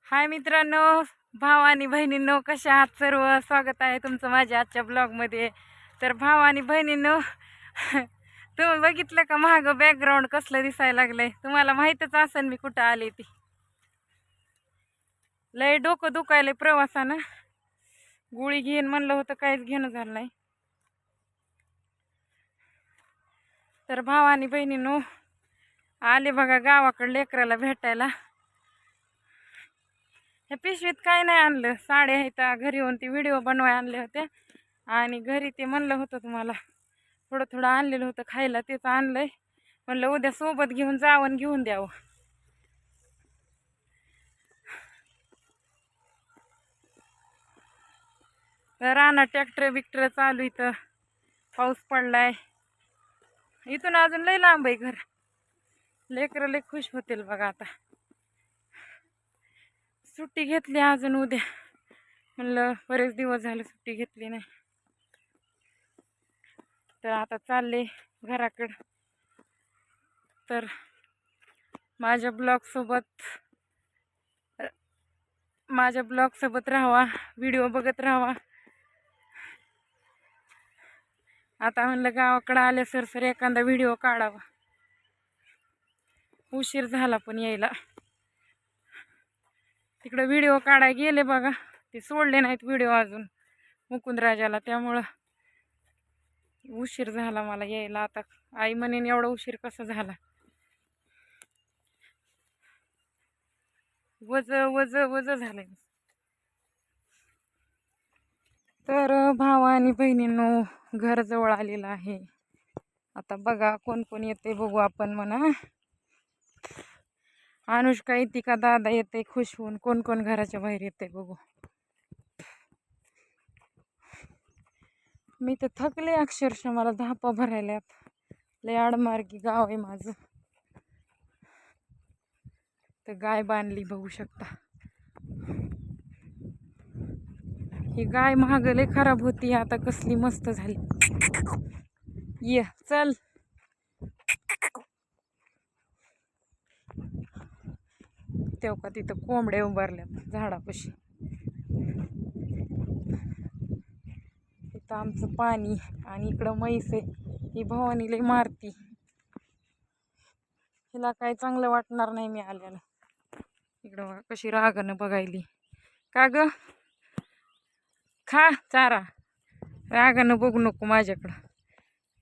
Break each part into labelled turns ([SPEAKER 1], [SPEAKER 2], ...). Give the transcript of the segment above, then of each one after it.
[SPEAKER 1] हाय मित्रांनो, भाव आणि बहिणींनो, कशा आहात सर्व? स्वागत आहे तुमचं माझ्या आजच्या ब्लॉगमध्ये. तर भाव आणि बहिणींनो, तुम्ही बघितलं का मागं बॅकग्राऊंड कसलं दिसायला लागलंय? तुम्हाला माहीतच असेल मी कुठं आले ती. लय डोकं दुखायलंय प्रवासानं. गोळी घेईन म्हणलं होतं, काहीच घेणं झालं नाही. तर भाव आणि बहिणींनो, आले बघा गावाकडे लेकराला भेटायला. ह्या पिशवीत काय नाही आणलं, साड्या आहेत घरी येऊन ती व्हिडिओ बनवाय आणले होते. आणि घरी ते म्हणलं होतं तुम्हाला थोडं थोडं आणलेलं होतं खायला, तेच आणलंय. म्हणलं उद्या सोबत घेऊन जावं घेऊन द्यावं. रानात ट्रॅक्टर बिक्टर चालू, इथं पाऊस पडलाय. इथून अजून लय लांब आहे घर. लेकरं लय खुश होतील बघा. आता सुट्टी घेतली अजून उद्या, म्हणलं बरेच दिवस झाले सुट्टी घेतली नाही. तर आता चालले घराकडं. तर माझ्या ब्लॉग सोबत राहावा, व्हिडिओ बघत राहावा. आता म्हणलं गावाकडं आले सर एखादा व्हिडिओ काढावा. उशीर झाला पण यायला. तिकडे व्हिडिओ काढायला गेले बघा, ते सोडले नाहीत व्हिडिओ अजून मुकुंदराजाला, त्यामुळं उशीर झाला मला यायला. आता आई म्हणेन एवढा उशीर कसा झाला. वज वज वज झालंय. तर भाव आणि बहिणींनो, घर जवळ आलेलं आहे. आता बघा कोण कोण येते बघू आपण म्हणा. अनुष्का येते का दादा येते खुश होऊन, कोण कोण घराच्या बाहेर येते बघू. मी तर थकले अक्षरशः, मला धापा भरायल्यात. लय आडमार्गी गाव आहे माझं. तर गाय बांधली बघू शकता. ही गाय महाग लय खराब होती, आता कसली मस्त झाली. ये चल. तेव्हा का तिथं कोंबड्या उभारल्यात झाडापाशी. इथं आमचं पाणी आणि इकडं म्हैस आहे. ही भवानी लय मारती, हिला काय चांगलं वाटणार नाही मी आल्याला. इकडं कशी रागानं बघायली. का ग खा चारा, रागानं बघू नको माझ्याकडं.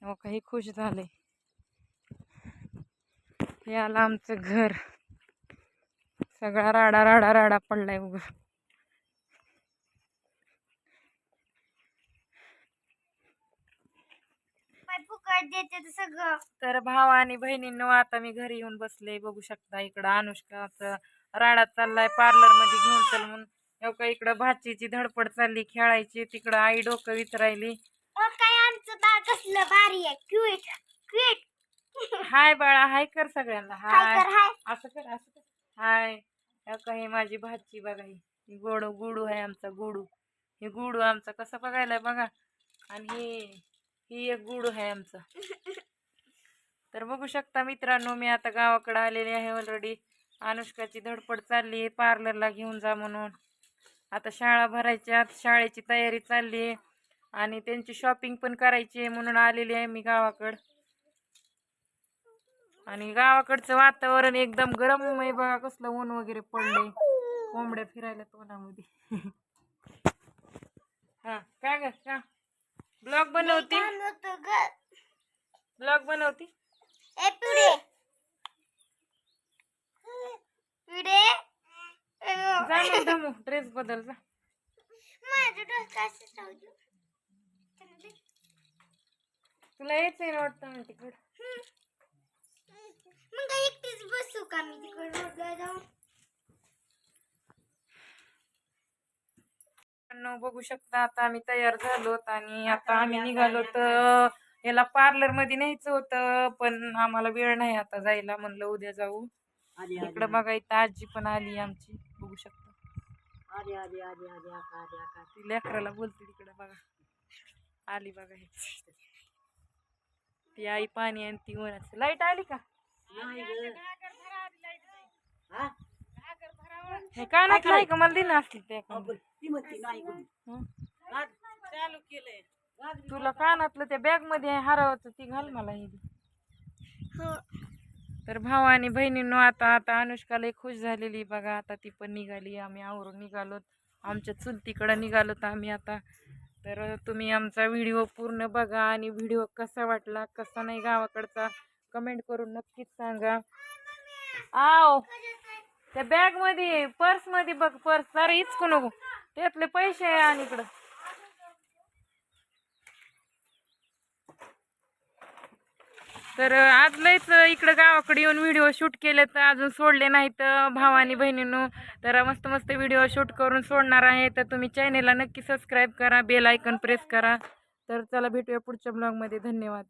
[SPEAKER 1] हो काही खुश झालंय. हे आलं आमचं घर. सगळा राडा राडा राडा पडलाय उग. तर भाव आणि बहिणींनो, आता मी घरी येऊन बसले बघू शकता. इकडं अनुष्काचं राडा चाललाय, पार्लर मध्ये घेऊन चल म्हणून. एवढं इकडं भाचीची धडपड चालली खेळायची, तिकडं आई डोकं विचारायली. हाय बाळा, हाय कर सगळ्यांना. हाय असं कर असं कर. हाय. हे माझी भाची बघा, ही गोडू गुडू आहे आमचा गुडू. हे गुडू आमचा कसं बघायलाय बघा. आणि ही एक गुडू आहे आमचा. तर बघू शकता मित्रांनो, मी आता गावाकडे आलेले आहे ऑलरेडी. अनुष्काची धडपड चालली आहे पार्लरला घेऊन जा म्हणून. आता शाळा भरायच्या, शाळेची तयारी चालली आहे आणि त्यांची शॉपिंग पण करायची आहे म्हणून आलेली आहे मी गावाकडं. आणि गावाकडचं वातावरण एकदम गरम आहे बघा, कसलं ऊन वगैरे पडले. कोंबड्या फिरायला तोंडामध्ये. हा काय ग का ब्लॉग बनवती, ब्लॉग बनवती. जा मग धमू, ड्रेस बदल जा. तुला यायचंय ना वाटतं ना तिकडं. बसू का मी तिकडं जाऊन. बघू शकता आता आम्ही तयार झालोत आणि आता आम्ही निघालो. तर याला पार्लर मध्ये न्यायचं होतं पण आम्हाला वेळ नाही आता जायला, म्हणलं उद्या जाऊ. इकडं बघा इथं आजी पण आली आमची, बघू शकता. ती लेकराला बोलते तिकडे बघा, आली बघा. हे ती आई पाणी आणि ती उन्हाची. लाईट आली का? हे कानात नाही का मला दिलं असतील ते
[SPEAKER 2] चालू केलंय
[SPEAKER 1] तुला कानातलं त्या बॅग मध्ये आहे हरवचं ती घाल मला हे तर भाऊ आणि बहिणींनो आता आता अनुष्का लय खुश झालेली बघा आता ती पण निघाली आम्ही आवरून निघालोत आमच्या चुलतीकडे निघालोत आम्ही आता तर तुम्ही आमचा व्हिडिओ पूर्ण बघा आणि व्हिडिओ कसा वाटला कसा नाही गावाकडचा कमेंट करून नक्कीच सांगा आव त्या बॅग मध्ये पर्स मध्ये बघ पर्स जरा इचकू नको त्यातले पैसे आहे आणि इकडं तर आज लयच इकडं गावाकडे येऊन व्हिडिओ शूट केले तर अजून सोडले नाहीत भाऊ आणि बहिणींनो तर मस्त मस्त व्हिडिओ शूट करून सोडणार आहे तर तुम्ही चॅनेलला नक्की सबस्क्राईब करा बेल आयकॉन प्रेस करा तर चला भेटूया पुढच्या ब्लॉगमध्ये धन्यवाद